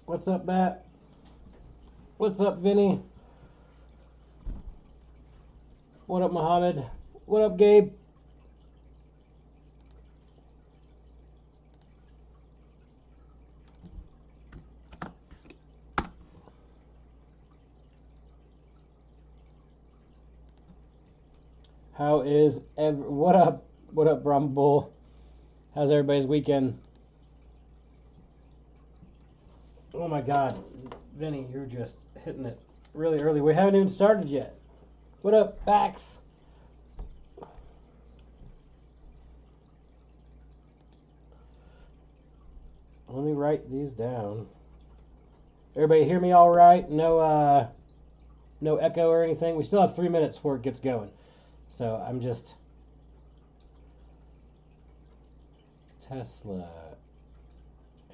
What's up, Matt? What's up, Vinny? What up, Mohammed? What up, Gabe? What up? What up, Brumbull? How's everybody's weekend? Oh my God, Vinny, you're just hitting it really early. We haven't even started yet. What up, Bax? Let me write these down. Everybody hear me all right? No echo or anything. We still have 3 minutes before it gets going. So I'm just Tesla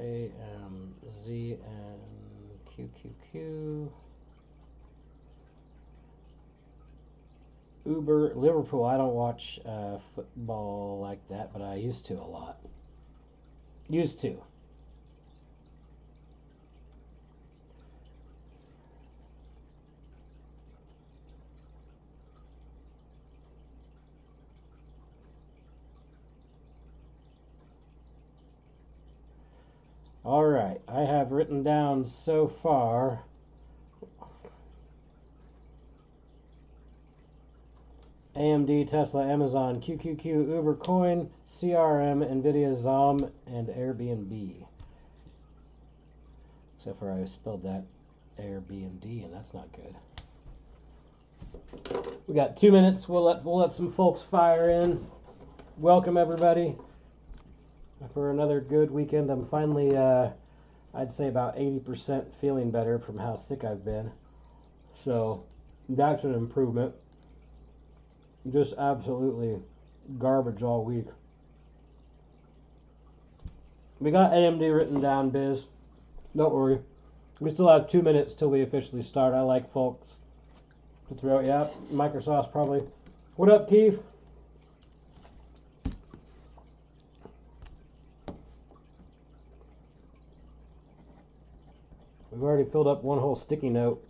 AMZ and QQQ Uber Liverpool. I don't watch football like that, but I used to a lot. Used to. All right, I have written down so far AMD, Tesla, Amazon, QQQ, Uber Coin, CRM, Nvidia, Zom, and Airbnb. Except for I spelled that Airbnb, and that's not good. We got 2 minutes. We'll let some folks fire in. Welcome everybody for another good weekend. I'm finally, I'd say about 80% feeling better from how sick I've been. So that's an improvement. Just absolutely garbage all week. We got AMD written down, Biz. Don't worry. We still have 2 minutes till we officially start. I like folks to throw it. Yeah, Microsoft's probably. What up, Keith? We've already filled up one whole sticky note.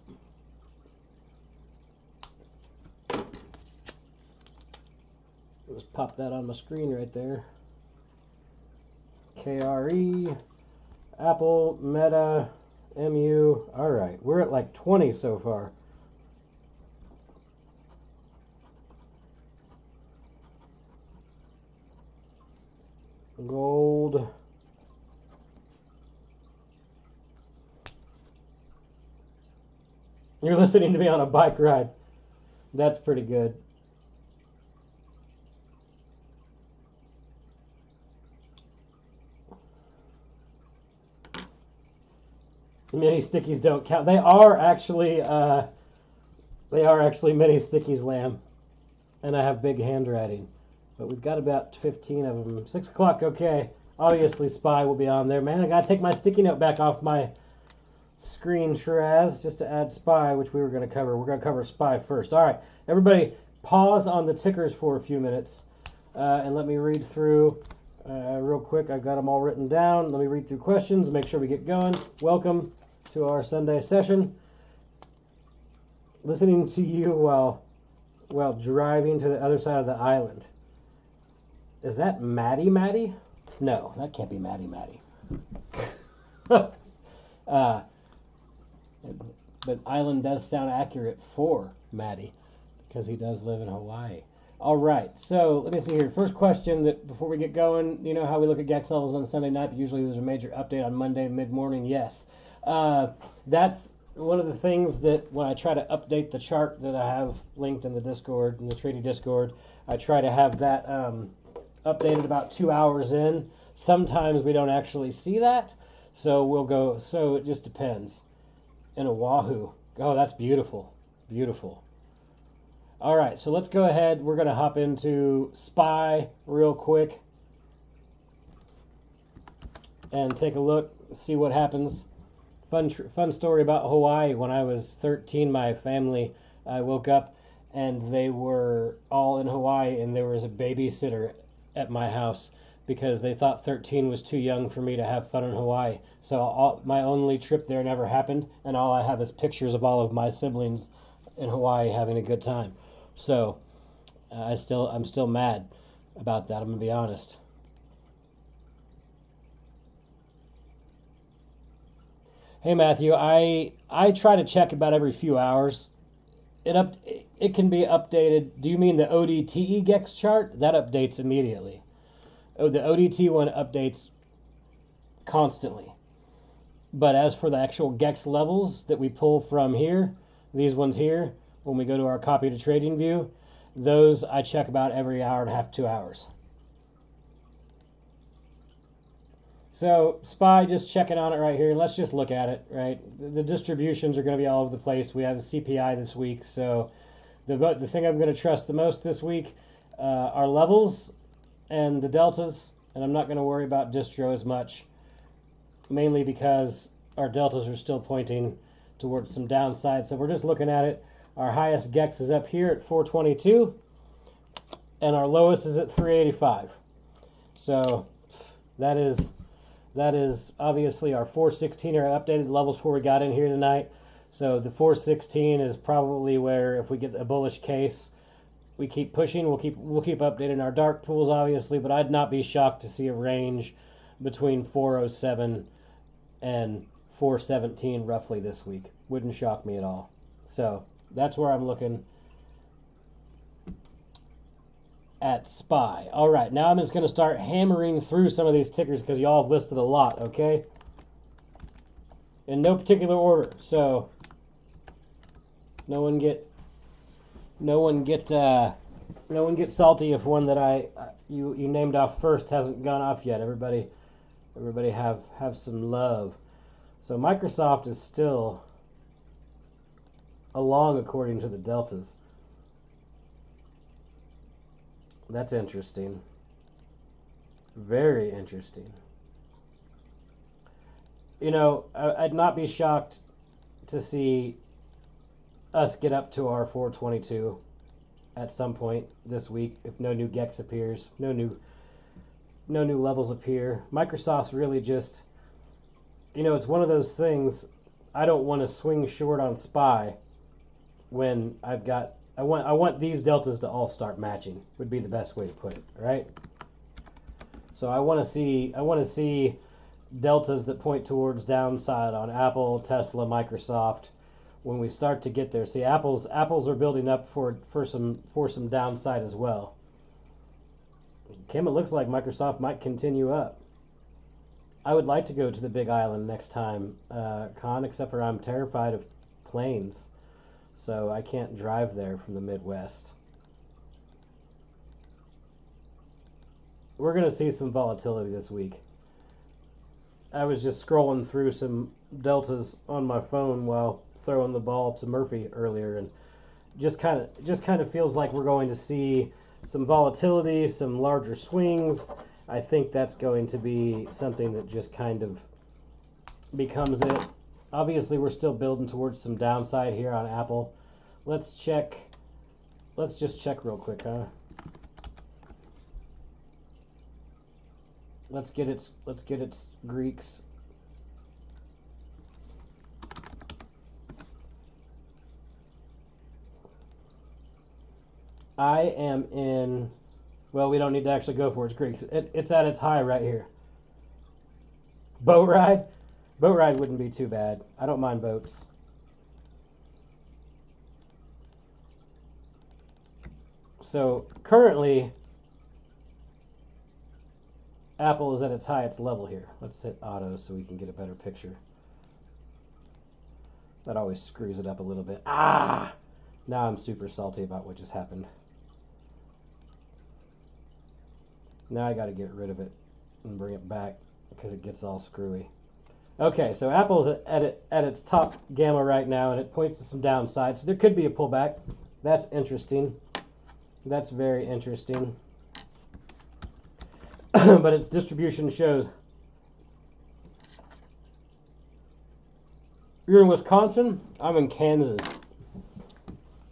Just pop that on my screen right there. KRE, Apple, Meta, MU. All right, we're at like 20 so far. Gold. You're listening to me on a bike ride. That's pretty good. Mini stickies don't count. They are actually mini stickies, Lamb. And I have big handwriting. But we've got about 15 of them. 6 o'clock, okay. Obviously, Spy will be on there. Man, I gotta take my sticky note back off my screen, Shiraz, just to add Spy, which we were going to cover. We're going to cover Spy first. All right, everybody, pause on the tickers for a few minutes. And let me read through real quick. I've got them all written down. Let me read through questions, make sure we get going. Welcome to our Sunday session. Listening to you while driving to the other side of the island. Is that Maddie? No, that can't be Maddie. But island does sound accurate for Maddie because he does live in Hawaii. All right, so let me see here. First question that before we get going, you know how we look at GAX levels on Sunday night, but usually there's a major update on Monday mid-morning. Yes, that's one of the things that when I try to update the chart that I have linked in the Discord, in the Trady Discord, I try to have that updated about 2 hours in. Sometimes we don't actually see that, so we'll go. So it just depends. In Oahu. Oh, that's beautiful. Beautiful. All right, so let's go ahead. We're going to hop into Spy real quick and take a look, see what happens. Fun story about Hawaii. When I was 13, my family, I woke up and they were all in Hawaii, and there was a babysitter at my house because they thought 13 was too young for me to have fun in Hawaii. So my only trip there never happened, and all I have is pictures of all of my siblings in Hawaii having a good time. So I'm still mad about that. I'm gonna be honest. Hey Matthew, I try to check about every few hours. It can be updated. Do you mean the ODTE Gex chart? That updates immediately. Oh, the ODT one updates constantly. But as for the actual Gex levels that we pull from here, these ones here, when we go to our copy to trading view, those I check about every hour and a half, 2 hours. So SPY, just checking on it right here. Let's just look at it, right? The distributions are going to be all over the place. We have the CPI this week. So the thing I'm going to trust the most this week are levels and the deltas. And I'm not going to worry about distro as much, mainly because our deltas are still pointing towards some downside. So we're just looking at it. Our highest GEX is up here at 422, and our lowest is at 385. So that is obviously our 416 are updated levels before we got in here tonight. So the 416 is probably where, if we get a bullish case, we keep pushing. We'll keep updating our dark pools, obviously, but I'd not be shocked to see a range between 407 and 417 roughly this week. Wouldn't shock me at all. So that's where I'm looking at SPY. All right, now I'm just going to start hammering through some of these tickers because y'all have listed a lot, okay? In no particular order. So no one get salty if one that you named off first hasn't gone off yet. Everybody have some love. So Microsoft is still along according to the deltas. That's interesting. Very interesting. You know, I'd not be shocked to see us get up to our 422 at some point this week if no new GEX appears, no new levels appear. Microsoft's really just, you know, it's one of those things. I don't want to swing short on SPY when I want these deltas to all start matching, would be the best way to put it, right? So I want to see deltas that point towards downside on Apple, Tesla, Microsoft. When we start to get there, see, apples are building up for some downside as well. Kim, it looks like Microsoft might continue up. I would like to go to the Big Island next time, Con, except for I'm terrified of planes, so I can't drive there from the Midwest. We're going to see some volatility this week. I was just scrolling through some deltas on my phone while throwing the ball to Murphy earlier, and just kind of feels like we're going to see some volatility, some larger swings. I think that's going to be something that just kind of becomes it. Obviously, we're still building towards some downside here on Apple. Let's just check real quick, huh? Let's get its Greeks. I am in, well, we don't need to actually go for its Greeks. It's at its high right here. Boat ride? Boat ride wouldn't be too bad. I don't mind boats. So currently, Apple is at its highest level here. Let's hit auto so we can get a better picture. That always screws it up a little bit. Ah! Now I'm super salty about what just happened. Now I got to get rid of it and bring it back because it gets all screwy. Okay, so Apple's at its top gamma right now, and it points to some downside. So there could be a pullback. That's interesting. That's very interesting. But its distribution shows. You're in Wisconsin? I'm in Kansas,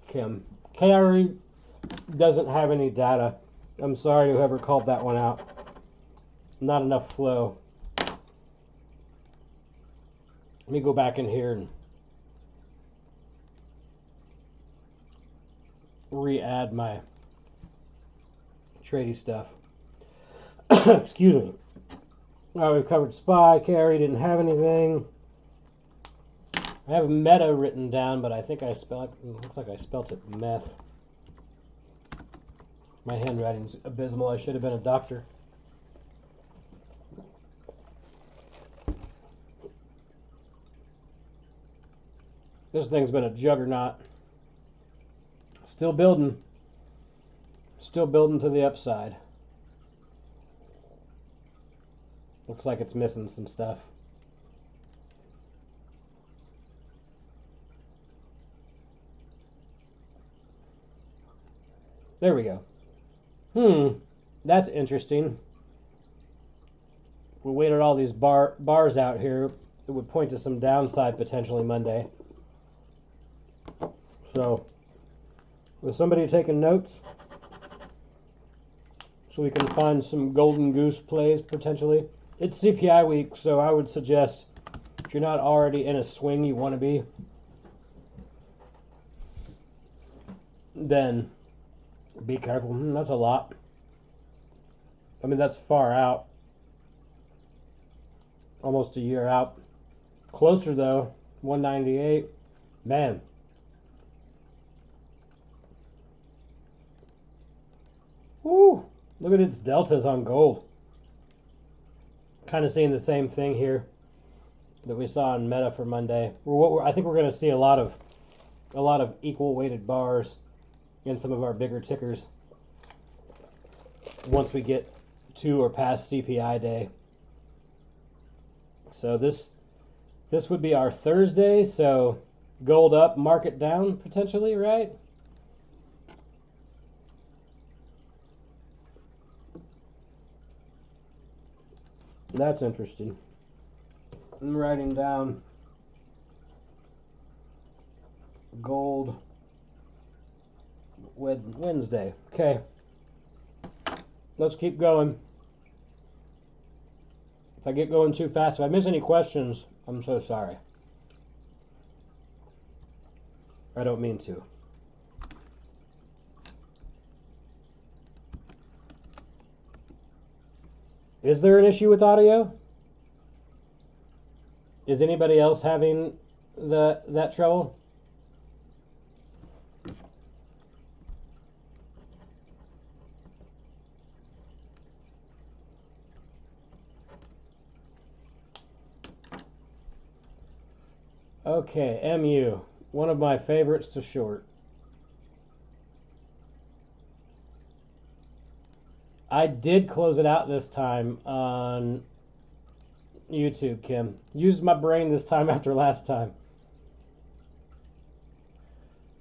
Kim. KRE doesn't have any data. I'm sorry to whoever called that one out. not enough flow. Let me go back in here and re-add my Trady stuff. Excuse me. All right, we've covered spy, carry, didn't have anything. I have meta written down, but I think I spelled it, looks like I spelt it meth. My handwriting's abysmal. I should have been a doctor. This thing's been a juggernaut. Still building. Still building to the upside. Looks like it's missing some stuff. There we go. That's interesting. We waited all these bars out here. It would point to some downside potentially Monday. So, was somebody taking notes? So we can find some golden goose plays potentially. It's CPI week, so I would suggest if you're not already in a swing you want to be, then be careful. That's a lot. I mean, that's far out. Almost a year out. Closer though, 198. Man. Woo! Look at its deltas on gold. Kind of seeing the same thing here that we saw in Meta for Monday. I think we're going to see a lot of equal weighted bars in some of our bigger tickers once we get to or past CPI day. So this would be our Thursday. So gold up, market down potentially, right? That's interesting. I'm writing down gold Wednesday. Okay. Let's keep going. If I get going too fast, if I miss any questions, I'm so sorry. I don't mean to. Is there an issue with audio? Is anybody else having that trouble? Okay, MU, one of my favorites to short. I did close it out this time on YouTube, Kim. Used my brain this time after last time.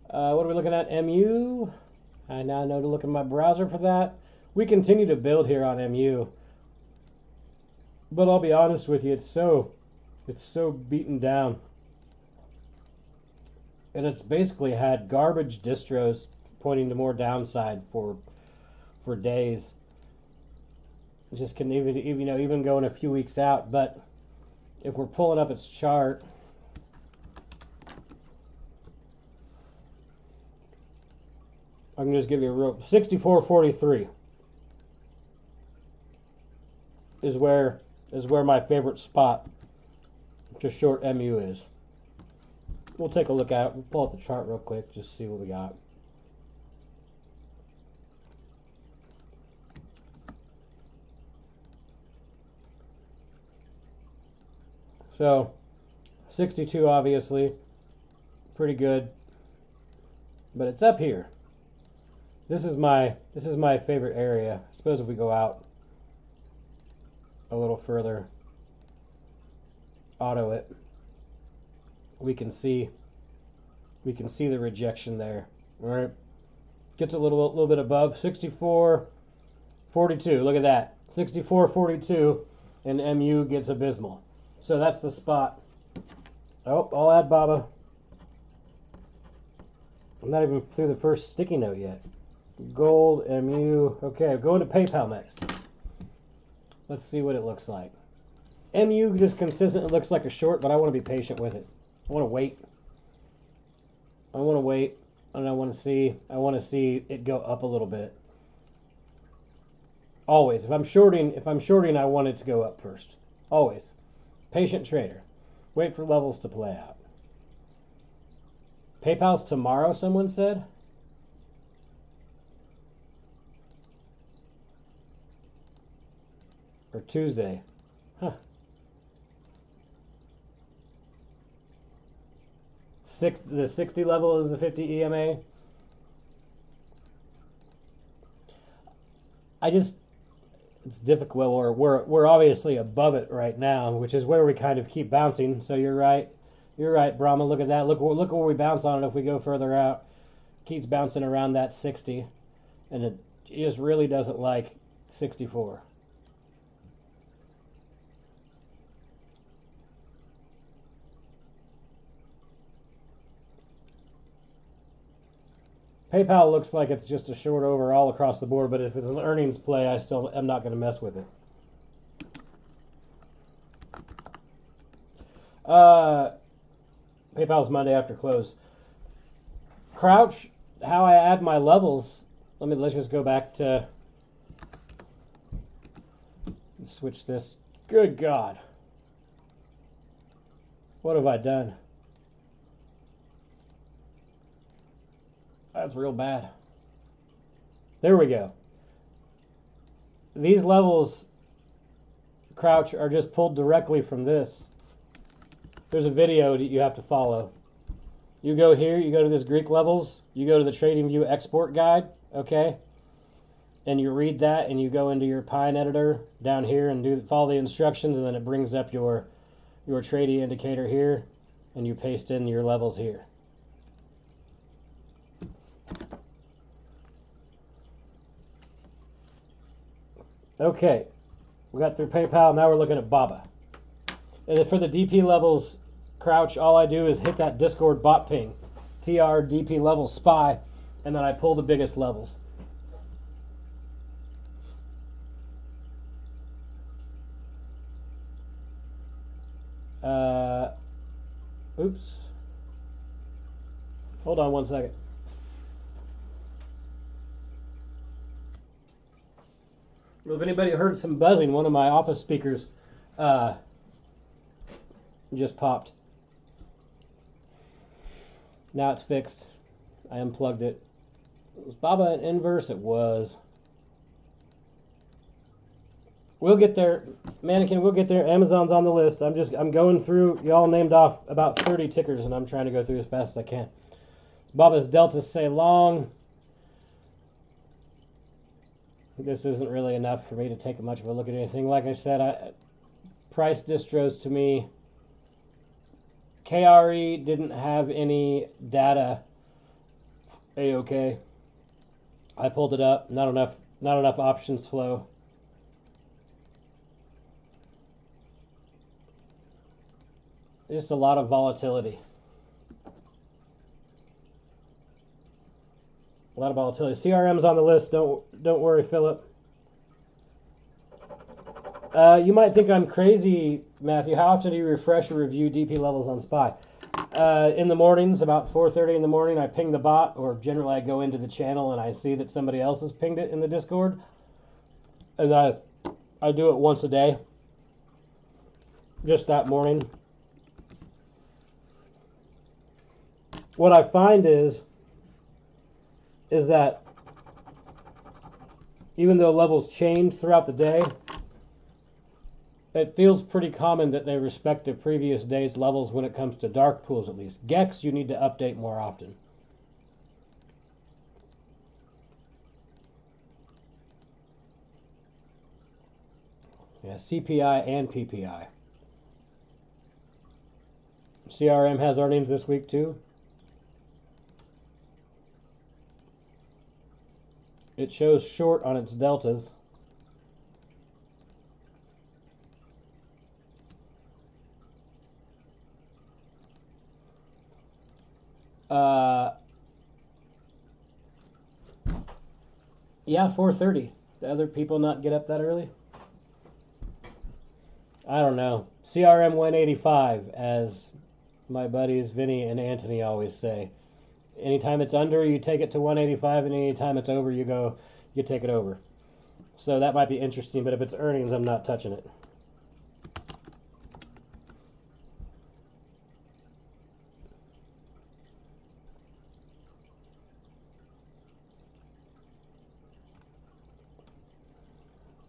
What are we looking at? MU. I now know to look in my browser for that. We continue to build here on MU. But I'll be honest with you, it's so beaten down. And it's basically had garbage distros pointing to more downside for days. It just can even going a few weeks out. But if we're pulling up its chart, I can just give you a real 64.43 is where my favorite spot to short MU is. We'll take a look at it. We'll pull up the chart real quick, just see what we got. So 62 obviously pretty good, but it's up here. This is my favorite area. I suppose if we go out a little further, auto it, we can see the rejection there. All right, gets a little bit above 64.42. Look at that, 64.42, and MU gets abysmal. So that's the spot. Oh, I'll add Baba. I'm not even through the first sticky note yet. Gold, MU. Okay, going to PayPal next. Let's see what it looks like. MU just consistently looks like a short, but I want to be patient with it. I want to wait. And I want to see it go up a little bit. Always. If I'm shorting, I want it to go up first. Always. Patient trader. Wait for levels to play out. PayPal's tomorrow, someone said. Or Tuesday. Huh. The 60 level is the 50 EMA. It's difficult. Well, we're obviously above it right now, which is where we kind of keep bouncing. So you're right. You're right, Brahma. Look at that. Look where we bounce on it if we go further out. Keeps bouncing around that 60. And it just really doesn't like 64. PayPal looks like it's just a short overall across the board, but if it's an earnings play, I still am not going to mess with it. PayPal's Monday after close. Crouch, how I add my levels. Let's just go back to switch this. Good God. What have I done? That's real bad. There we go. These levels, Crouch, are just pulled directly from this. There's a video that you have to follow. You go here, you go to this Greek levels, you go to the TradingView export guide, okay? And you read that, and you go into your Pine editor down here and follow the instructions, and then it brings up your Trady indicator here, and you paste in your levels here. Okay, we got through PayPal. Now we're looking at Baba. And for the DP levels, Crouch, all I do is hit that Discord bot ping, TR DP level SPY, and then I pull the biggest levels. Oops. Hold on one second. Well, if anybody heard some buzzing, one of my office speakers just popped. Now it's fixed. I unplugged it. Was Baba an inverse? It was. We'll get there. Mannequin, we'll get there. Amazon's on the list. I'm going through. Y'all named off about 30 tickers, and I'm trying to go through as fast as I can. Baba's deltas say long. This isn't really enough for me to take much of a look at anything. Like I said, price distros to me. KRE didn't have any data. A-OK. I pulled it up. Not enough options flow. Just a lot of volatility. A lot of volatility. CRM's on the list. Don't worry, Philip. You might think I'm crazy, Matthew. How often do you refresh or review DP levels on SPY? In the mornings, about 4:30 in the morning, I ping the bot, or generally I go into the channel and I see that somebody else has pinged it in the Discord. And I do it once a day. Just that morning. What I find is that even though levels change throughout the day, it feels pretty common that they respect the previous day's levels when it comes to dark pools, at least. GEX, you need to update more often. Yeah, CPI and PPI. CRM has earnings this week too. It shows short on its deltas. Yeah, 4:30. The other people not get up that early? I don't know. CRM 185, as my buddies Vinny and Anthony always say. Anytime it's under, you take it to 185, and anytime it's over, you take it over. So that might be interesting, but if it's earnings, I'm not touching it.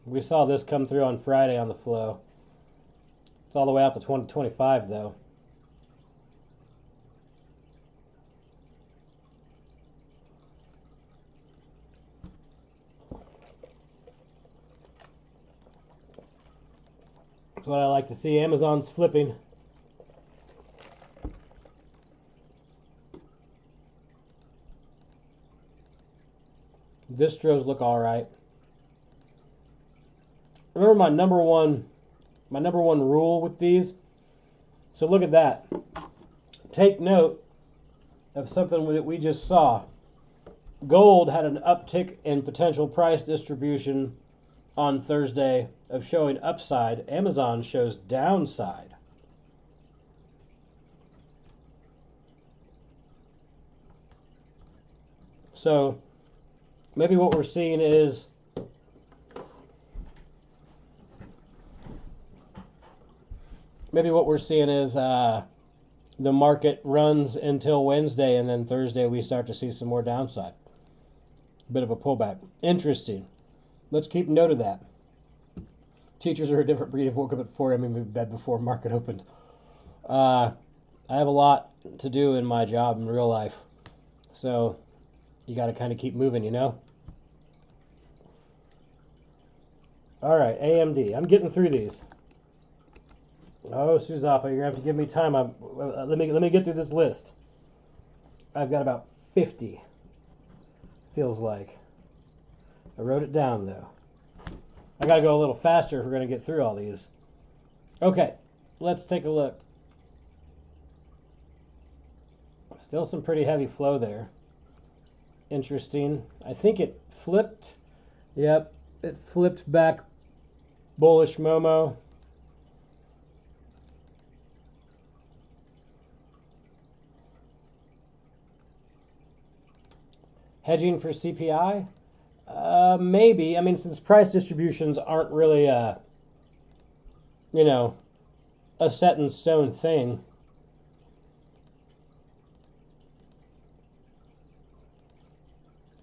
We saw this come through on Friday on the flow. It's all the way out to 2025, though. That's what I like to see. Amazon's flipping. Distros look all right. Remember my number one rule with these? So look at that. Take note of something that we just saw. Gold had an uptick in potential price distribution on Thursday of showing upside. Amazon shows downside. So maybe what we're seeing is the market runs until Wednesday, and then Thursday we start to see some more downside. Bit of a pullback. Interesting. Let's keep note of that. Teachers are a different breed. I've woke up at 4 a.m. in bed before market opened. I have a lot to do in my job in real life. So you got to kind of keep moving, you know? All right, AMD. I'm getting through these. Oh, Suzapa, you're going to have to give me time. Let me get through this list. I've got about 50. Feels like. I wrote it down, though. I got to go a little faster if we're going to get through all these. Okay, let's take a look. Still some pretty heavy flow there. Interesting. I think it flipped. Yep, it flipped back bullish Momo. Hedging for CPI? Maybe. I mean, since price distributions aren't really a set in stone thing.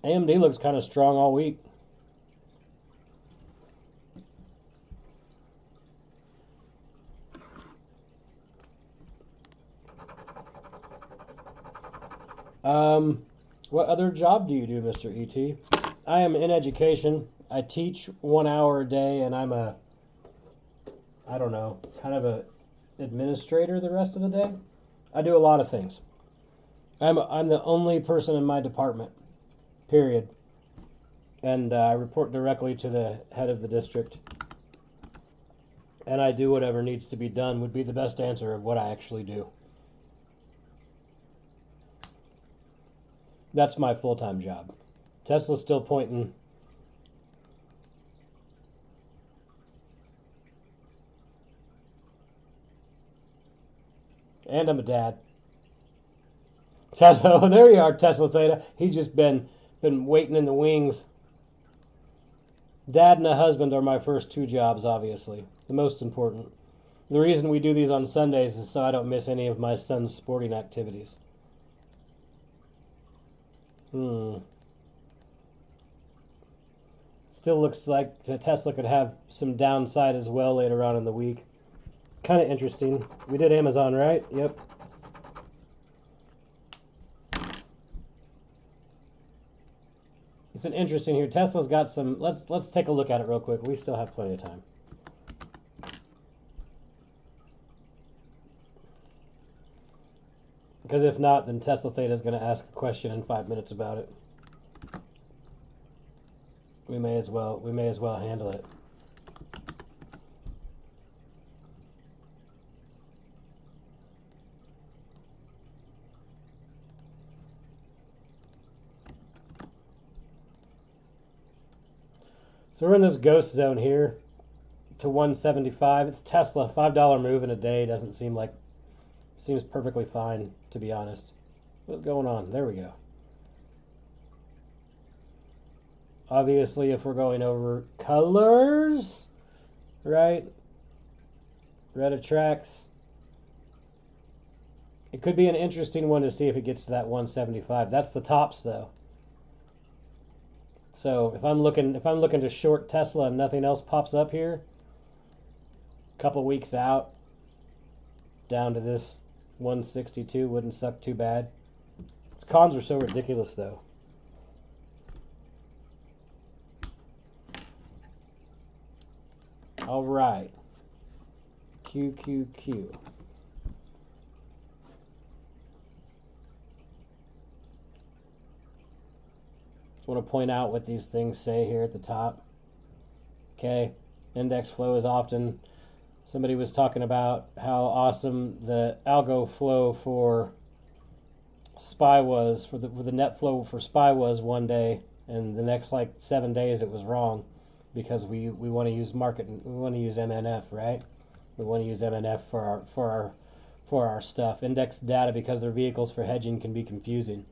AMD looks kind of strong all week. What other job do you do, Mr. E.T.? I am in education. I teach 1 hour a day, and I'm kind of a administrator the rest of the day. I do a lot of things. I'm the only person in my department, period. And I report directly to the head of the district. And I do whatever needs to be done would be the best answer of what I actually do. That's my full-time job. Tesla's still pointing. And I'm a dad. Tesla, oh, there you are, Tesla Theta. He's just been waiting in the wings. Dad and a husband are my first 2 jobs, obviously. The most important. The reason we do these on Sundays is so I don't miss any of my son's sporting activities. Still looks like Tesla could have some downside as well later on in the week. Kind of interesting. We did Amazon, right? Yep. It's an interesting here. Tesla's got some. Let's take a look at it real quick. We still have plenty of time. Because if not, then Tesla Theta is going to ask a question in 5 minutes about it. We may as well handle it. So we're in this ghost zone here. to 175. It's Tesla. $5 move in a day doesn't seem like, seems perfectly fine, to be honest. What's going on? There we go. Obviously, if we're going over colors, right? Red attracts. It could be an interesting one to see if it gets to that 175. That's the tops, though. So if I'm looking to short Tesla and nothing else pops up here, a couple weeks out, down to this 162 wouldn't suck too bad. Its cons are so ridiculous, though. All right. QQQ. Just want to point out what these things say here at the top. Okay. Index flow is often, somebody was talking about how awesome the algo flow for SPY was, for the net flow for SPY was one day, and the next like 7 days it was wrong, because we want to use MNF, right? We want to use MNF for our stuff. Index data, because they're vehicles for hedging, can be confusing.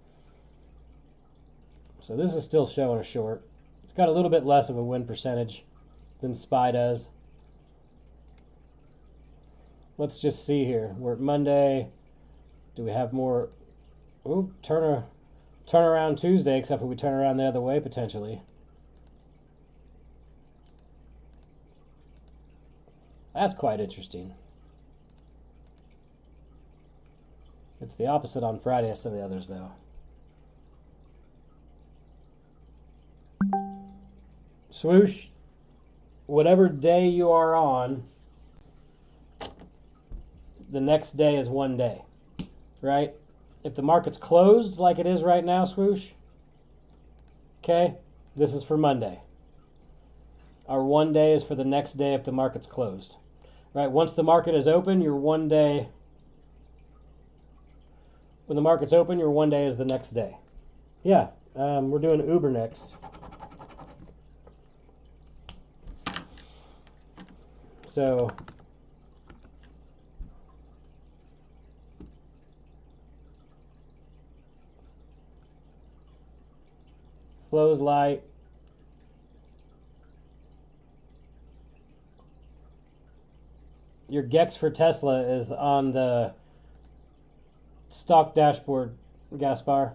So this is still showing a short. It's got a little bit less of a win percentage than SPY does. Let's just see here. We're at Monday. Do we have more? Ooh, turn around Tuesday, except for we turn around the other way potentially. That's quite interesting. It's the opposite on Friday as some of the others, though. Swoosh, whatever day you are on, the next day is one day, right? If the market's closed like it is right now, swoosh, okay, this is for Monday. Our one day is for the next day if the market's closed, right? Once the market is open, your one day, when the market's open, your one day is the next day. Yeah, we're doing Uber next. So flows light. Your GEX for Tesla is on the stock dashboard, Gaspar.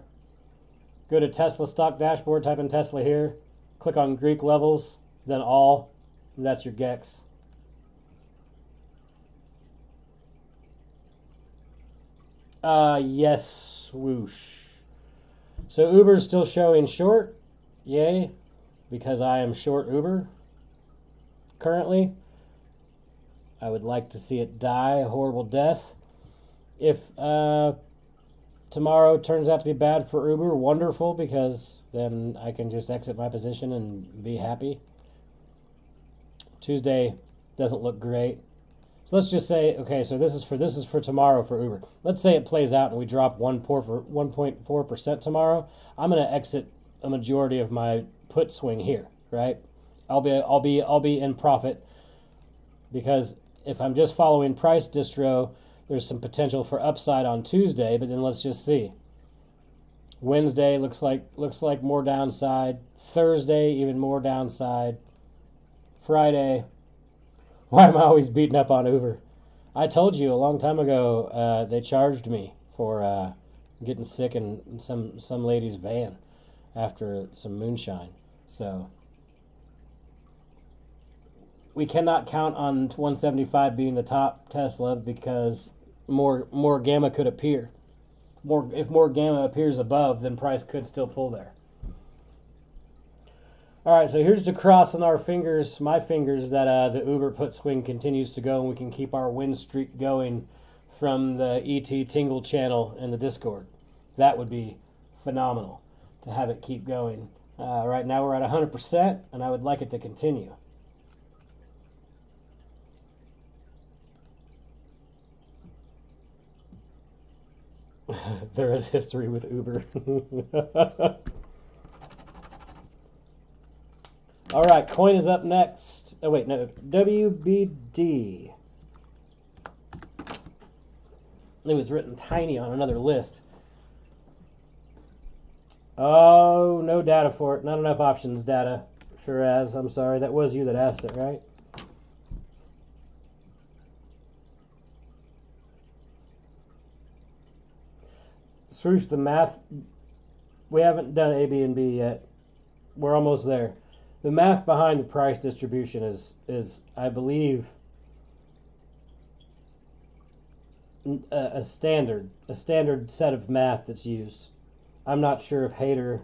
Go to Tesla stock dashboard, type in Tesla here, click on Greek levels, then all, and that's your GEX. Yes, swoosh. So Uber's still showing short. Yay, because I am short Uber currently. I would like to see it die a horrible death. If tomorrow turns out to be bad for Uber, wonderful, because then I can just exit my position and be happy. Tuesday doesn't look great. So let's just say, okay, so this is for tomorrow for Uber. Let's say it plays out and we drop 1.4% tomorrow. I'm going to exit a majority of my put swing here, right? I'll be in profit, because if I'm just following price distro, there's some potential for upside on Tuesday, but then let's just see. Wednesday looks like more downside. Thursday, even more downside. Friday, why am I always beating up on Uber? I told you a long time ago they charged me for getting sick in some lady's van after some moonshine. So we cannot count on 175 being the top Tesla, because more gamma could appear. If more gamma appears above, then price could still pull there. All right, so here's to crossing our fingers, my fingers, that the Uber put swing continues to go and we can keep our win streak going from the ET Tingle channel in the Discord. That would be phenomenal to have it keep going. Right now we're at 100%, and I would like it to continue. There is history with Uber. All right, coin is up next. Oh, wait, no. WBD. It was written tiny on another list. Oh, no data for it. Not enough options data. Sure as. I'm sorry. That was you that asked it, right? Swoosh, the math. We haven't done A, B, and B yet. We're almost there. The math behind the price distribution is I believe, a standard set of math that's used. I'm not sure if Hater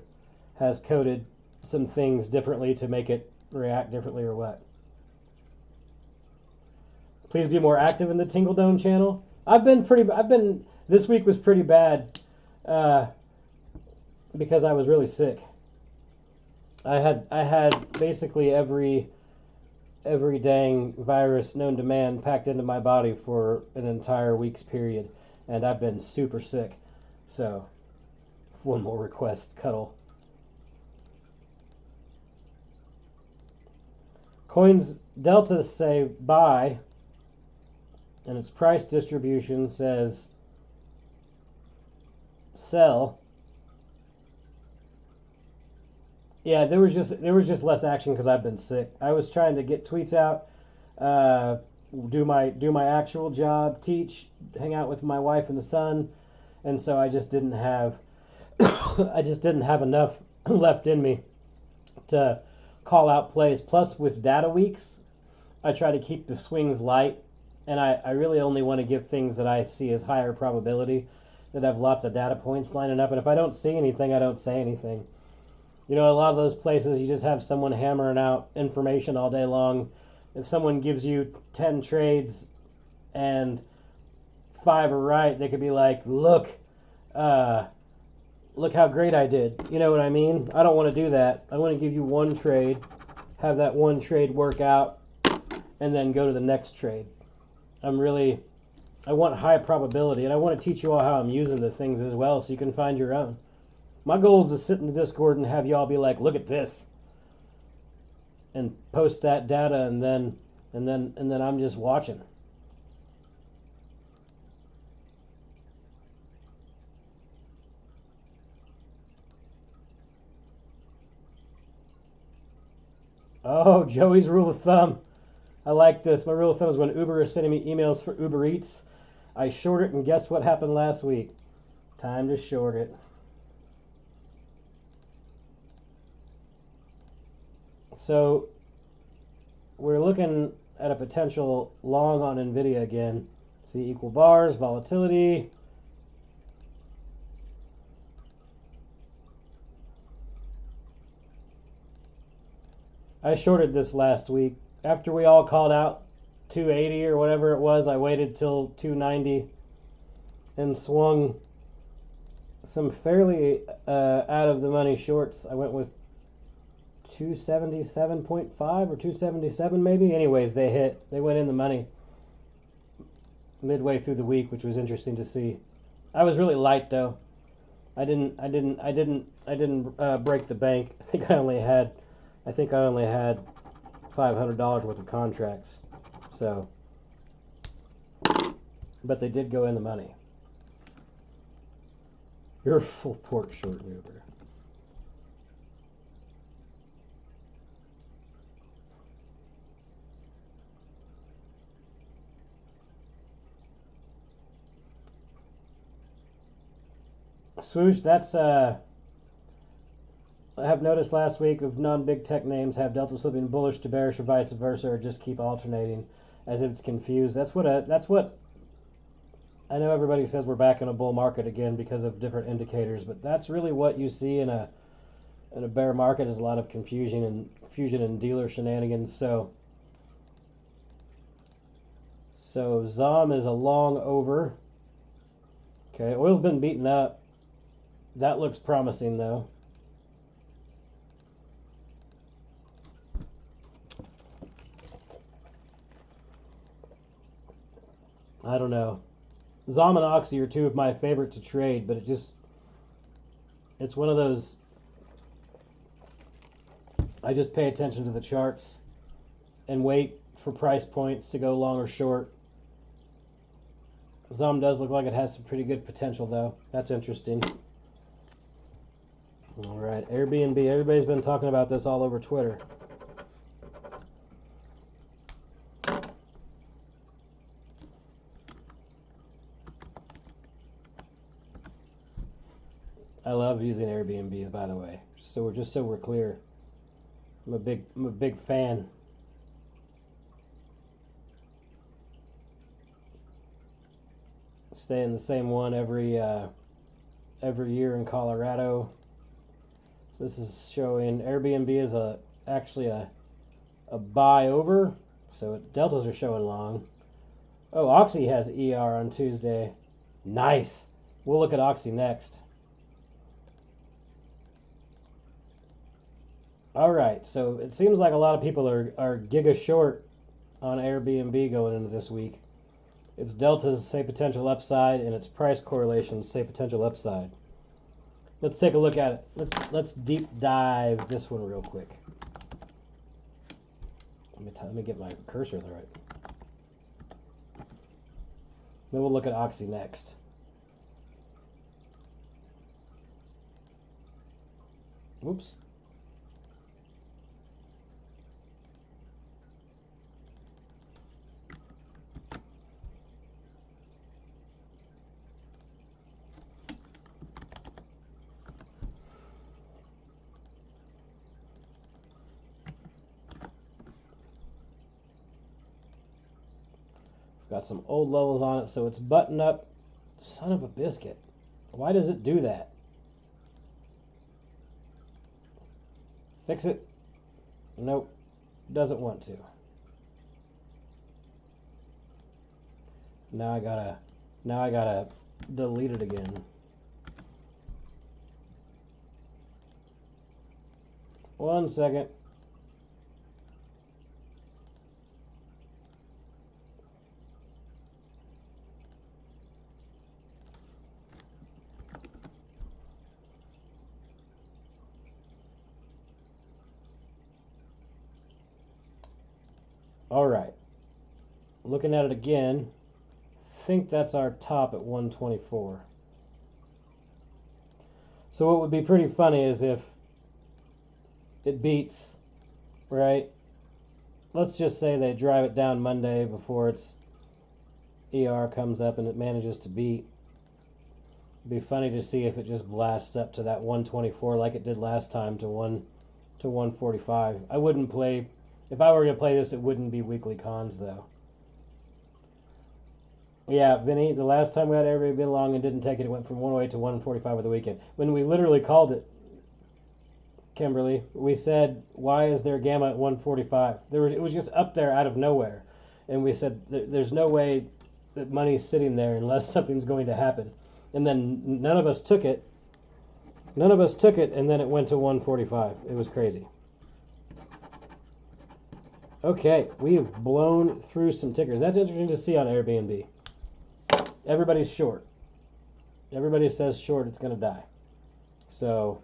has coded some things differently to make it react differently or what. Please be more active in the Tingle Dome channel. This week was pretty bad because I was really sick. I had basically every dang virus known to man packed into my body for an entire week's period, and I've been super sick. So, one more request, cuddle. Coins deltas say buy, and its price distribution says sell. Yeah, there was just less action because I've been sick. I was trying to get tweets out, do my actual job, teach, hang out with my wife and the son, and so I just didn't have enough left in me to call out plays. Plus, with data weeks, I try to keep the swings light, and I really only want to give things that I see as higher probability, that have lots of data points lining up. And if I don't see anything, I don't say anything. You know, a lot of those places, you just have someone hammering out information all day long. If someone gives you 10 trades and 5 are right, they could be like, look how great I did. You know what I mean? I don't want to do that. I want to give you one trade, have that one trade work out, and then go to the next trade. I want high probability, and I want to teach you all how I'm using the things as well so you can find your own. My goal is to sit in the Discord and have y'all be like, look at this, and post that data, and then I'm just watching. Oh, Joey's rule of thumb. I like this. My rule of thumb is when Uber is sending me emails for Uber Eats, I short it, and guess what happened last week? Time to short it. So we're looking at a potential long on NVIDIA again. See equal bars, volatility. I shorted this last week. After we all called out 280 or whatever it was, I waited till 290 and swung some fairly out of the money shorts. I went with 277.5 or 277 maybe. Anyways, they went in the money midway through the week, which was interesting to see. I was really light though. I didn't break the bank. I think I only had $500 worth of contracts. So, but they did go in the money. You're full port short Uber. Swoosh, that's I have noticed last week of non-big tech names have delta slipping bullish to bearish or vice versa, or just keep alternating as if it's confused. That's what I know. Everybody says we're back in a bull market again because of different indicators, but that's really what you see in a bear market, is a lot of confusion and dealer shenanigans. So ZOM is a long over. Okay, oil's been beaten up. That looks promising though. I don't know. ZOM and Oxy are two of my favorite to trade, but it's one of those, I just pay attention to the charts and wait for price points to go long or short. Zom does look like it has some pretty good potential, though. That's interesting. All right, Airbnb. Everybody's been talking about this all over Twitter. I love using Airbnbs, by the way. So we're clear. I'm a big fan. Stay in the same one every year in Colorado. So this is showing Airbnb is actually a buy over. So deltas are showing long. Oh, Oxy has ER on Tuesday. Nice. We'll look at Oxy next. All right, so it seems like a lot of people are giga short on Airbnb going into this week. Its deltas say potential upside, and its price correlations say potential upside. Let's take a look at it. Let's deep dive this one real quick. Let me get my cursor right. Then we'll look at Oxy next. Whoops. Got some old levels on it, so it's buttoned up. Son of a biscuit. Why does it do that? Fix it. Nope. Doesn't want to. Now I gotta delete it again. One second. All right. Looking at it again, think that's our top at 124. So what would be pretty funny is if it beats, right? Let's just say they drive it down Monday before its ER comes up and it manages to beat. It'd be funny to see if it just blasts up to that 124 like it did last time to 145. I wouldn't play. If I were going to play this, it wouldn't be weekly cons, though. Yeah, Vinny, the last time we had everybody been along and didn't take it, it went from 108 to 145 over the weekend. When we literally called it, Kimberly, we said, why is there gamma at 145? It was just up there out of nowhere. And we said, there's no way that money's sitting there unless something's going to happen. And then none of us took it. And then it went to 145. It was crazy. Okay, we have blown through some tickers. That's interesting to see on Airbnb. Everybody's short. Everybody says short, it's going to die. So,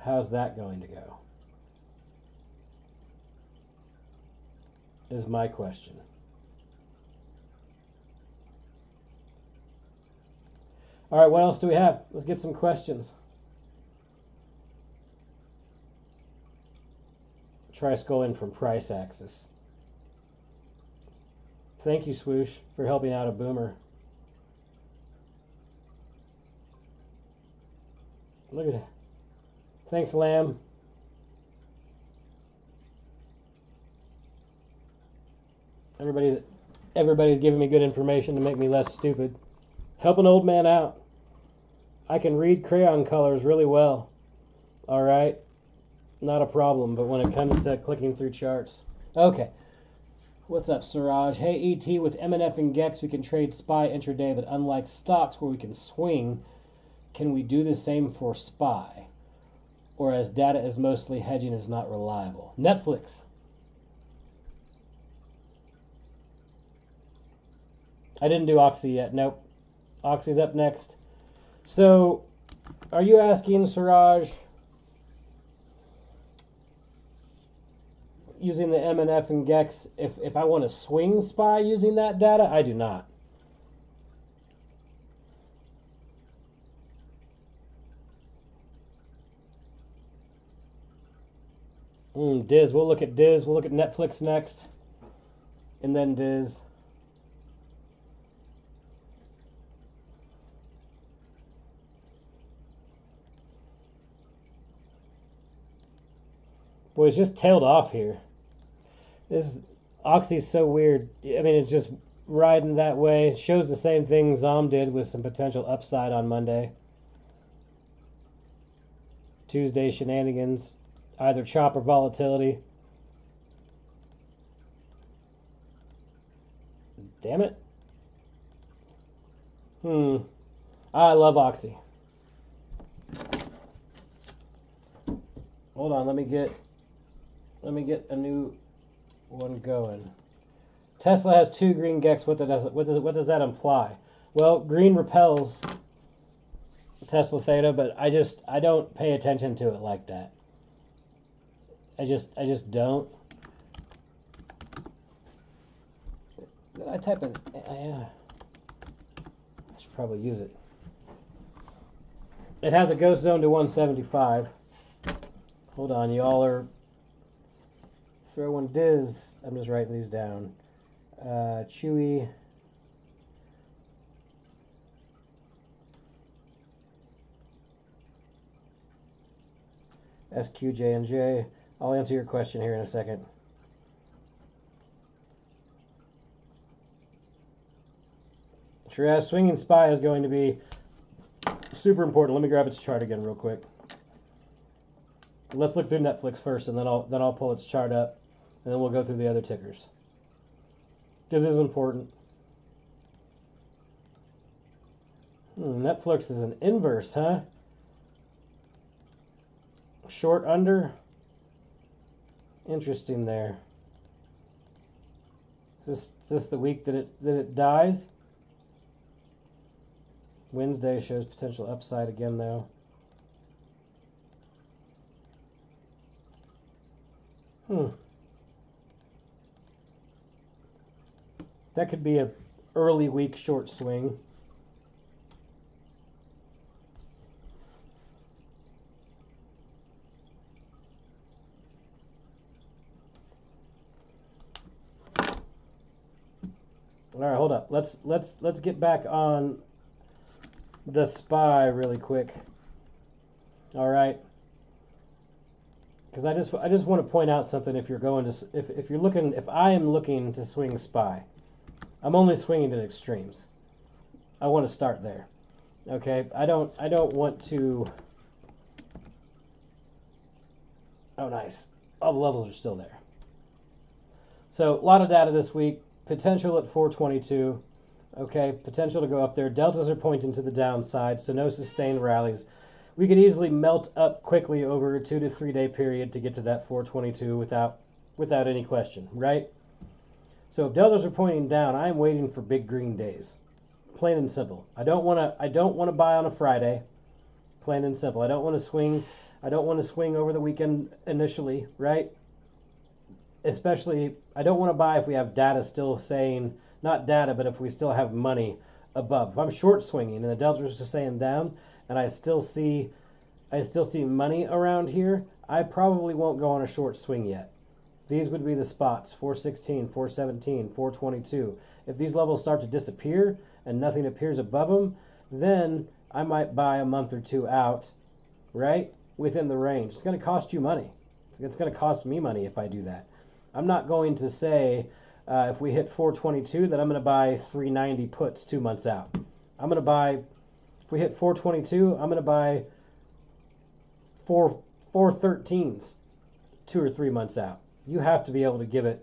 how's that going to go? Is my question. All right, what else do we have? Let's get some questions. Try scrolling from price axis. Thank you, Swoosh, for helping out a boomer. Look at that. Thanks, Lamb. Everybody's giving me good information to make me less stupid. Help an old man out. I can read crayon colors really well. All right? Not a problem, but when it comes to clicking through charts. Okay. What's up, Siraj? Hey, ET, with MNF and GEX, we can trade SPY intraday, but unlike stocks where we can swing, can we do the same for SPY? Or as data is mostly hedging is not reliable? Netflix. I didn't do Oxy yet. Nope. Oxy's up next. So, are you asking, Siraj, using the MNF and Gex if I want to swing SPY using that data. I do not. Diz. We'll look at Diz. We'll look at Netflix next. And then Diz. Boy, it's just tailed off here. This Oxy's so weird. I mean, it's just riding that way. It shows the same thing Zom did with some potential upside on Monday. Tuesday shenanigans. Either chop or volatility. Damn it. I love Oxy. Hold on, let me get a new one going. Tesla has 2 green Gex. What does that imply? Well, green repels Tesla Theta, but I don't pay attention to it like that. I just don't. Did I type in? Yeah. I should probably use it. It has a ghost zone to 175. Hold on, y'all are throwing Diz. I'm just writing these down. Chewy. SQJ&J. I'll answer your question here in a second. Sure, swinging SPY is going to be super important. Let me grab its chart again real quick. Let's look through Netflix first, and then I'll pull its chart up, and then we'll go through the other tickers. This is important. Netflix is an inverse, huh? Short under. Interesting there. Is this the week that it dies? Wednesday shows potential upside again, though. That could be an early week short swing. All right, hold up. Let's get back on the SPY really quick. All right. Because I just want to point out something. If you're going to if I am looking to swing SPY, I'm only swinging to extremes. I want to start there. Okay, I don't want to. Oh, nice. All the levels are still there. So a lot of data this week. Potential at 422. Okay, potential to go up there. Deltas are pointing to the downside, so no sustained rallies. We could easily melt up quickly over a 2 to 3 day period to get to that 422 without any question, right? So if deltas are pointing down, I am waiting for big green days. Plain and simple. I don't want to buy on a Friday. Plain and simple. I don't want to swing over the weekend initially, right? Especially, I don't want to buy if we have data still saying, not data, but if we still have money above. If I'm short swinging and the deltas are saying down, and I still see money around here, I probably won't go on a short swing yet. These would be the spots: 416, 417, 422. If these levels start to disappear and nothing appears above them, then I might buy a month or two out, right, within the range. It's going to cost you money. It's going to cost me money if I do that. I'm not going to say if we hit 422 that I'm going to buy 390 puts 2 months out. I'm going to buy, if we hit 422, I'm going to buy 413s 2 or 3 months out. You have to be able to give it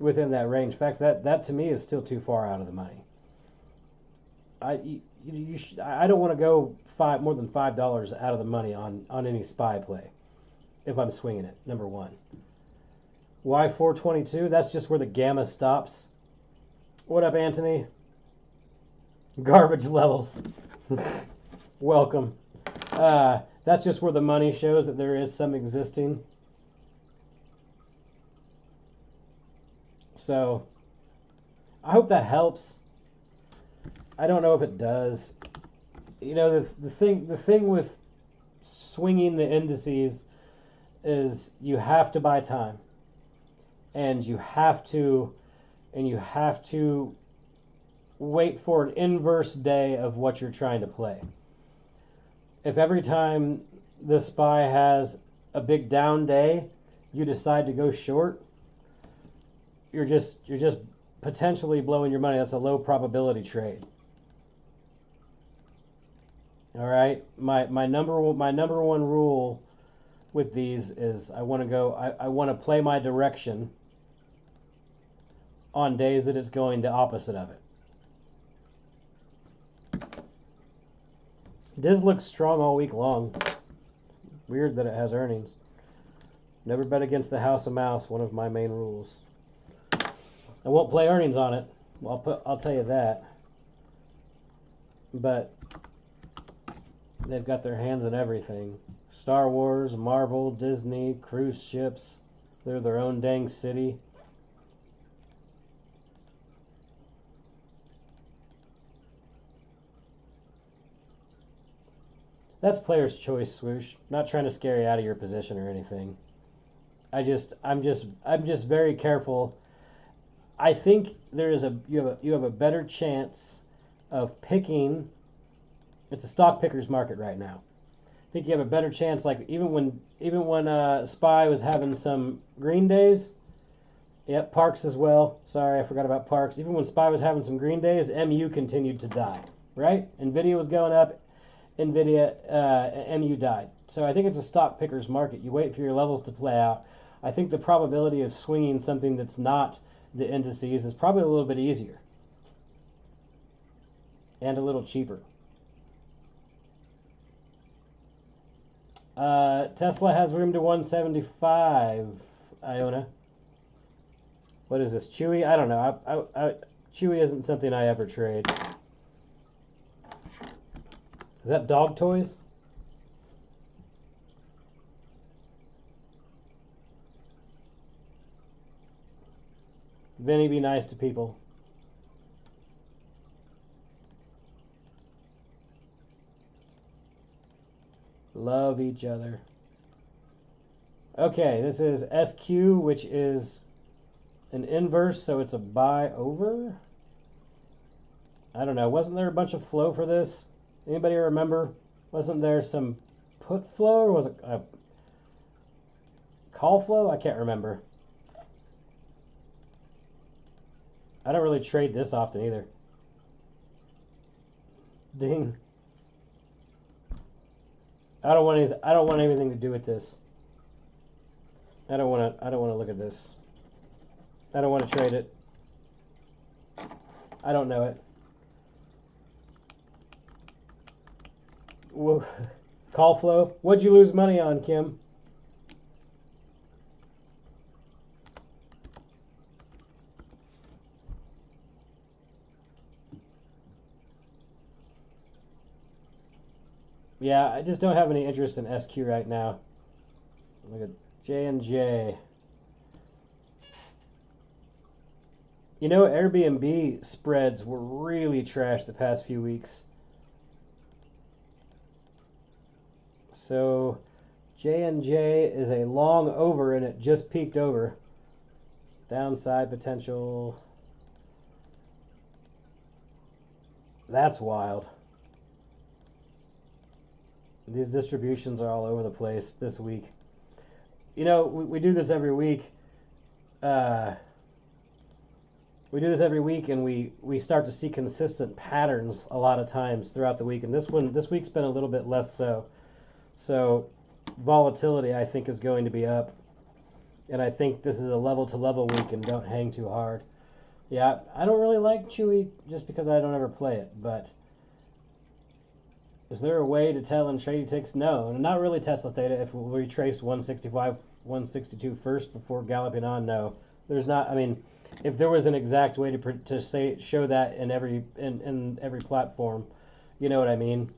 within that range. In fact, that to me is still too far out of the money. I don't want to go more than $5 out of the money on any SPY play if I'm swinging it, number one. Why 422? That's just where the gamma stops. What up, Anthony? Garbage levels. Welcome. That's just where the money shows that there is some existing. So I hope that helps. I don't know if it does. You know, the thing with swinging the indices is you have to buy time, and you have to wait for an inverse day of what you're trying to play. If every time the SPY has a big down day, you decide to go short, you're just potentially blowing your money. That's a low probability trade. All right, my number one rule with these is I want to play my direction on days that it's going the opposite of it. Diz looks strong all week long. Weird that it has earnings. Never bet against the House of Mouse, one of my main rules. I won't play earnings on it. I'll tell you that. But they've got their hands in everything. Star Wars, Marvel, Disney, cruise ships. They're their own dang city. That's player's choice, Swoosh. Not trying to scare you out of your position or anything. I'm just very careful. I think you have a better chance of picking. It's a stock picker's market right now. I think you have a better chance. Like even when SPY was having some green days. Yep, Parks as well. Sorry, I forgot about Parks. Even when SPY was having some green days, MU continued to die. Right? Nvidia was going up. MU died. So I think it's a stock picker's market. You wait for your levels to play out. I think the probability of swinging something that's not the indices is probably a little bit easier and a little cheaper. Tesla has room to 175. Iona. What is this? Chewy? I don't know. Chewy isn't something I ever trade. Is that dog toys? Vinny, be nice to people. Love each other. Okay, this is SQ, which is an inverse, so it's a buy over. I don't know. Wasn't there a bunch of flow for this? Anybody remember? Wasn't there some put flow, or was it a call flow? I can't remember. I don't really trade this often either. Ding. I don't want anything to do with this. I don't want to look at this. I don't want to trade it. I don't know it. Whoa. Call flow. What'd you lose money on, Kim? Yeah, I just don't have any interest in SQ right now. Look at J&J. You know, Airbnb spreads were really trash the past few weeks. So J&J is a long over, and it just peaked over. Downside potential. That's wild. These distributions are all over the place this week. You know, we do this every week. We do this every week, and we start to see consistent patterns a lot of times throughout the week. And this week's been a little bit less so. So volatility, I think, is going to be up. And I think this is a level-to-level week, and don't hang too hard. Yeah, I don't really like Chewy just because I don't ever play it, but is there a way to tell in Trady ticks? No, not really Tesla Theta. If we retrace 165, 162 first before galloping on, no. There's not, I mean, if there was an exact way to show that in every platform, you know what I mean?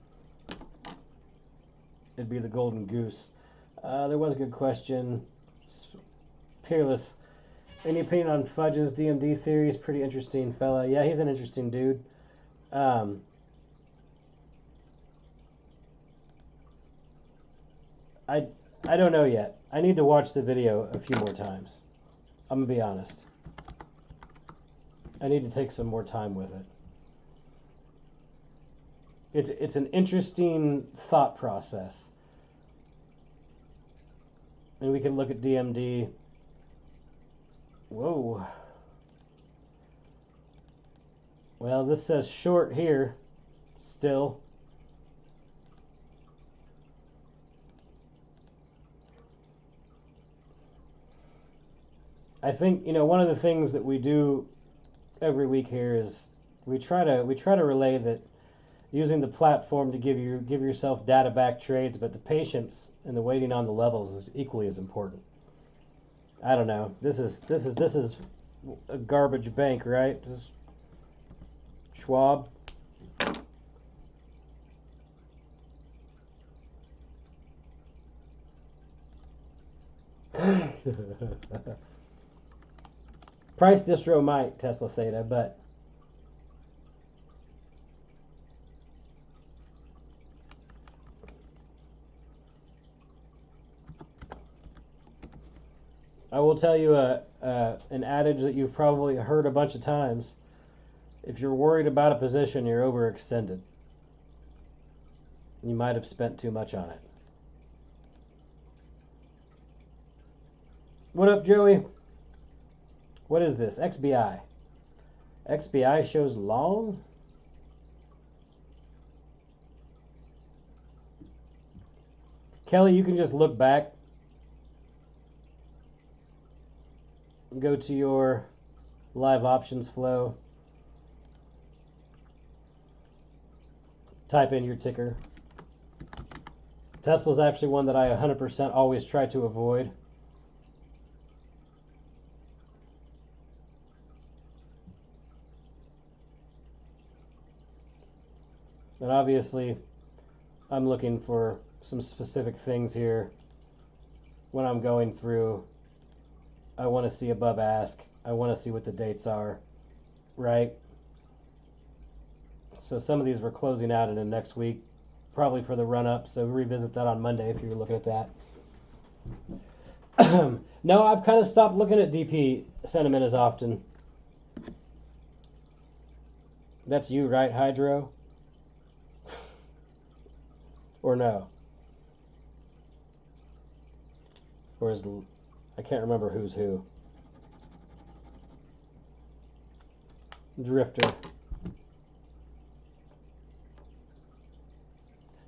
It'd be the golden goose. There was a good question. Peerless. Any opinion on Fudge's DMD theories? Pretty interesting fella. Yeah, he's an interesting dude. I don't know yet. I need to watch the video a few more times. I'm gonna be honest. I need to take some more time with it. It's an interesting thought process. And we can look at DMD. Whoa. Well, this says short here still. I think, one of the things that we do every week here is we try to relay that using the platform to give yourself data back trades, but the patience and the waiting on the levels is equally as important. I don't know. This is a garbage bank, right? This is Schwab. Price distro might Tesla Theta, but I will tell you an adage that you've probably heard a bunch of times. If you're worried about a position, you're overextended. You might have spent too much on it. What up, Joey? What is this? XBI. XBI shows long? Kelly, you can just look back. Go to your live options flow. Type in your ticker. Tesla's actually one that I 100% always try to avoid. And obviously, I'm looking for some specific things here when I'm going through. I want to see above ask. I want to see what the dates are, right? So some of these we're closing out in the next week, probably for the run-up. So revisit that on Monday if you were looking at that. No, I've kind of stopped looking at DP sentiment as often. That's you, right, Hydro? Or no? Or is I can't remember who's who. Drifter.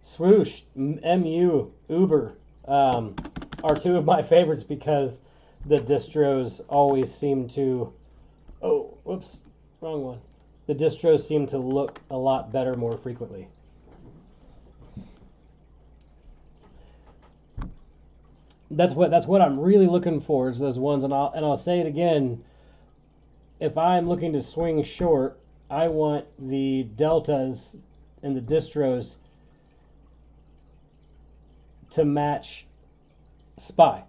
Swoosh, MU, Uber are two of my favorites because the distros always seem to. Oh, whoops, wrong one. The distros seem to look a lot better more frequently. That's what I'm really looking for is those ones, and I'll say it again. If I'm looking to swing short, I want the deltas and the distros to match SPY,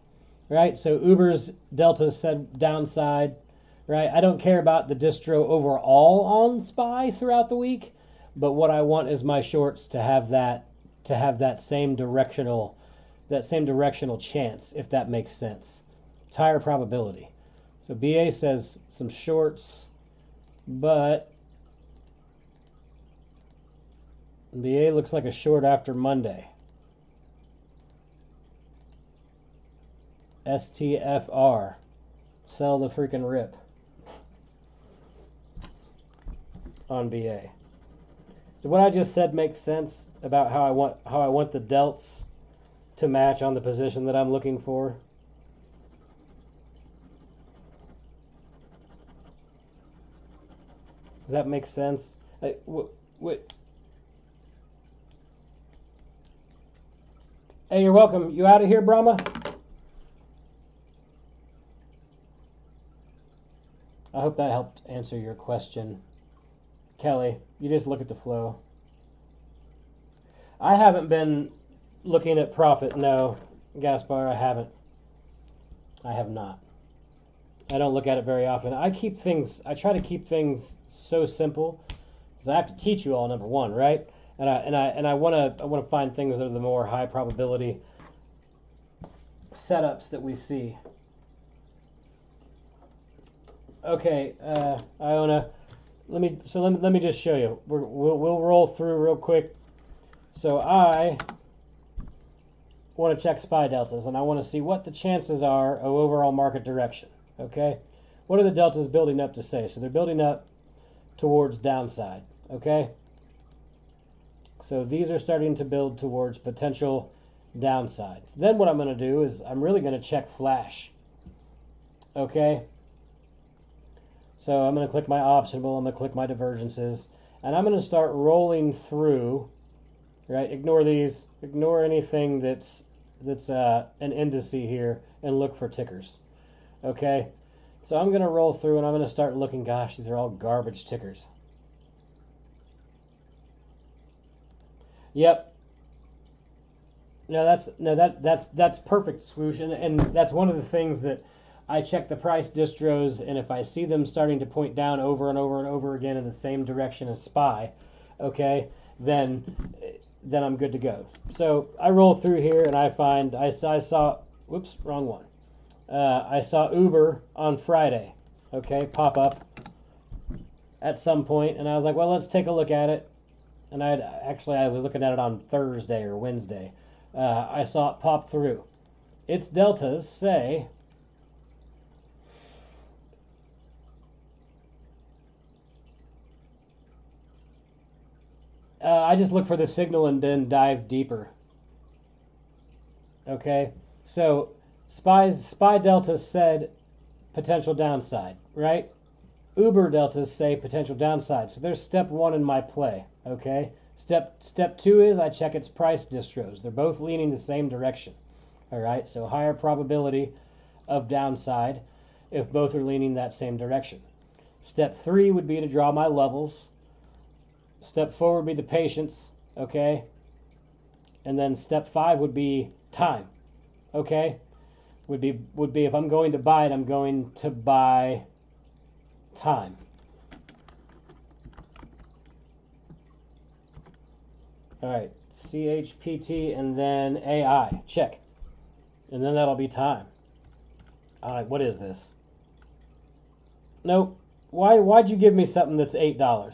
right? So Uber's delta said downside, right? I don't care about the distro overall on SPY throughout the week, but what I want is my shorts to have that same directional chance, if that makes sense. It's higher probability. So BA says some shorts, but BA looks like a short after Monday. STFR. Sell the freaking rip on BA. Did what I just said make sense about how I want the delts to match on the position that I'm looking for? Does that make sense? Wait. Hey, you're welcome. You out of here, Brahma? I hope that helped answer your question. Kelly, you just look at the flow. I haven't been looking at profit. No, Gaspar, I haven't. I have not. I don't look at it very often. I try to keep things so simple because I have to teach you all, number one, right? And I want to find things that are the more high probability setups that we see. Okay, Iona, let me just show you. We'll roll through real quick. So I want to check SPY deltas, and I want to see what the chances are of overall market direction. Okay, what are the deltas building up to say? So they're building up towards downside. Okay, so these are starting to build towards potential downsides. Then what I'm going to do is I'm really going to check flash. Okay, so I'm going to click my optional, I'm going to click my divergences, and I'm going to start rolling through. Right, ignore these, ignore anything that's an indice here, and look for tickers. Okay, so I'm going to roll through and I'm going to start looking. Gosh, these are all garbage tickers. Yep. No, that's perfect, Swoosh, and that's one of the things that I check the price distros, and if I see them starting to point down over and over and over again in the same direction as SPY, okay, then I'm good to go. So I roll through here and I find I saw whoops, wrong one. I saw Uber on Friday, okay, pop up at some point, and I was like, well, let's take a look at it. And I was looking at it on Thursday or Wednesday. I saw it pop through. Its deltas say I just look for the signal and then dive deeper. Okay, so SPY deltas said potential downside, right? Uber deltas say potential downside. So there's step one in my play. Okay, step two is I check its price distros. They're both leaning the same direction. All right, so higher probability of downside if both are leaning that same direction. Step three would be to draw my levels. Step four would be the patience, okay? And then step five would be time, okay? Would be if I'm going to buy it, I'm going to buy time. All right, CHPT and then AI, check. And then that'll be time. All right, what is this? Nope. Why'd you give me something that's $8?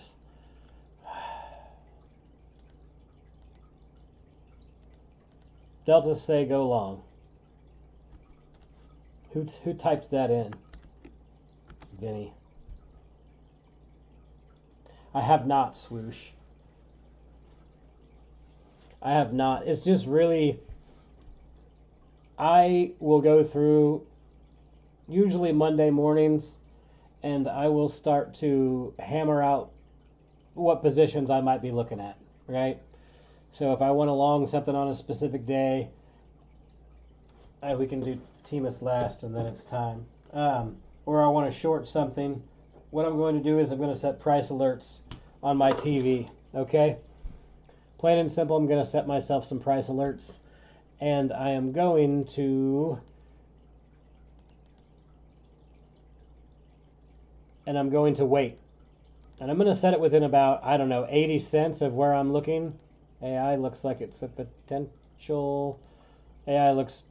Delta say go long. Who typed that in? Vinny. I have not, Swoosh. I have not. It's just really, I will go through usually Monday mornings and I will start to hammer out what positions I might be looking at, right? So if I want to long something on a specific day, we can do TMUS last and then it's time. Or I want to short something, what I'm going to do is I'm going to set price alerts on my TV, okay? Plain and simple, I'm going to set myself some price alerts, and I am going to wait. And I'm going to set it within about, I don't know, 80 cents of where I'm looking. AI looks like it's a potential. AI looks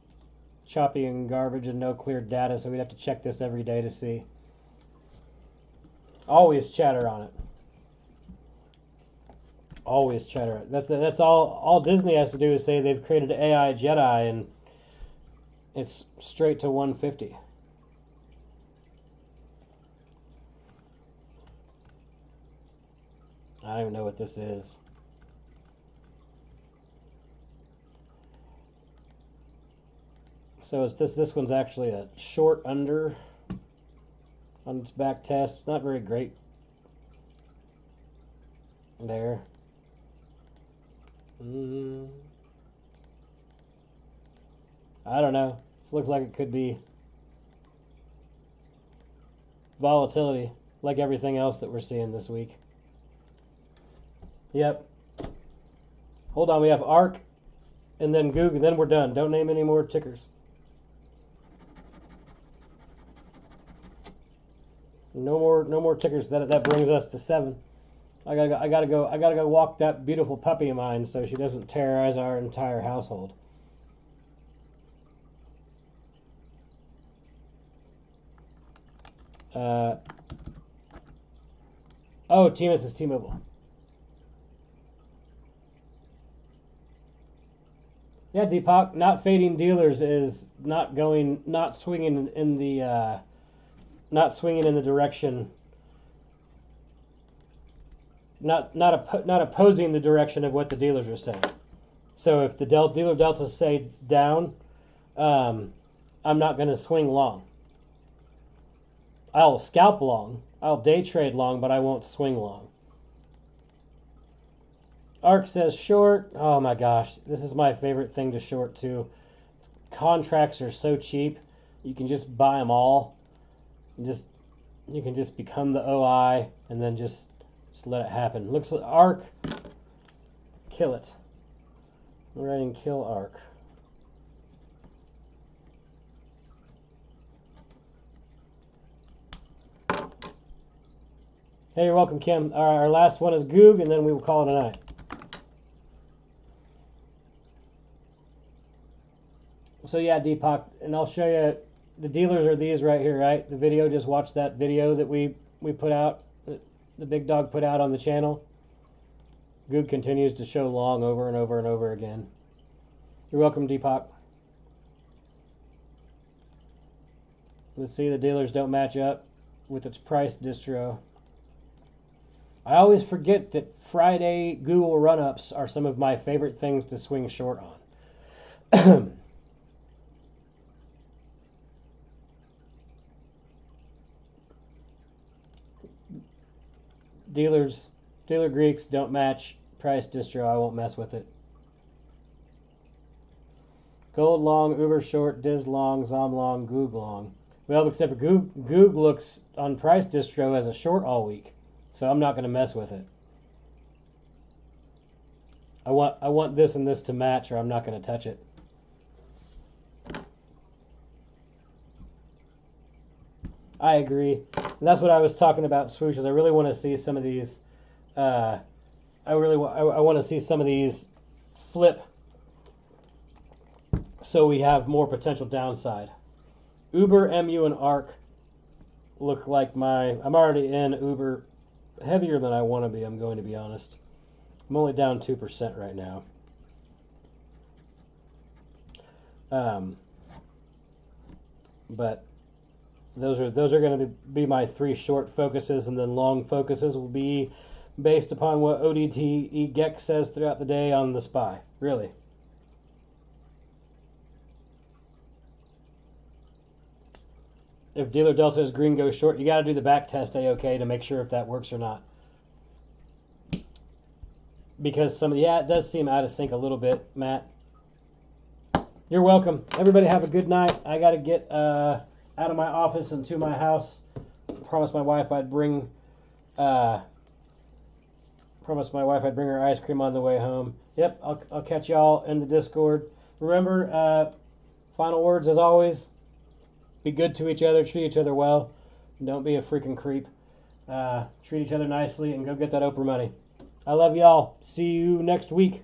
choppy and garbage and no clear data, so we'd have to check this every day to see. Always chatter on it. Always chatter. That's all Disney has to do is say they've created AI Jedi, and it's straight to 150. I don't even know what this is. So is this one's actually a short under on its back test. Not very great. There. I don't know. This looks like it could be volatility, like everything else that we're seeing this week. Yep. Hold on, we have ARC and then Google, then we're done. Don't name any more tickers. No more tickers. That brings us to 7. I gotta go walk that beautiful puppy of mine so she doesn't terrorize our entire household. Oh, Timus is T-Mobile. Yeah, Deepak, not fading dealers is not swinging in the direction, not opposing the direction of what the dealers are saying. So if the dealer deltas say down, I'm not going to swing long. I'll scalp long, I'll day trade long, but I won't swing long. Ark says short. Oh my gosh, this is my favorite thing to short too. Contracts are so cheap. You can just buy them all. You can just become the OI and then just let it happen. Looks like Ark. Kill it. I'm writing kill Ark. Hey, you're welcome, Kim. Our last one is Goog, and then we will call it a night. So yeah, Deepak, and I'll show you, the dealers are these right here, right? The video, just watch that video that we put out, the big dog put out on the channel. Goog continues to show long over and over and over again. You're welcome, Deepak. Let's see, the dealers don't match up with its price distro. I always forget that Friday Google run-ups are some of my favorite things to swing short on. Dealer Greeks don't match price distro. I won't mess with it. Gold long, Uber short, Diz long, Zom long, Goog long. Well, except for Goog looks on price distro as a short all week, so I'm not going to mess with it. I want this and this to match, or I'm not going to touch it. I agree. And that's what I was talking about, swooshes. I really want to see some of these. I want to see some of these flip, so we have more potential downside. Uber, MU, and ARC look like I'm already in Uber heavier than I want to be. I'm going to be honest. I'm only down 2% right now. But those are going to be my 3 short focuses, and then long focuses will be based upon what ODT Gex says throughout the day on the SPY. Really. If dealer delta is green, goes short. You got to do the back test AOK to make sure if that works or not. Because it does seem out of sync a little bit, Matt. You're welcome. Everybody have a good night. I got to get out of my office and to my house. Promised my wife I'd bring her ice cream on the way home. Yep, I'll catch y'all in the Discord. Remember, final words as always. Be good to each other. Treat each other well. Don't be a freaking creep. Treat each other nicely and go get that Oprah money. I love y'all. See you next week.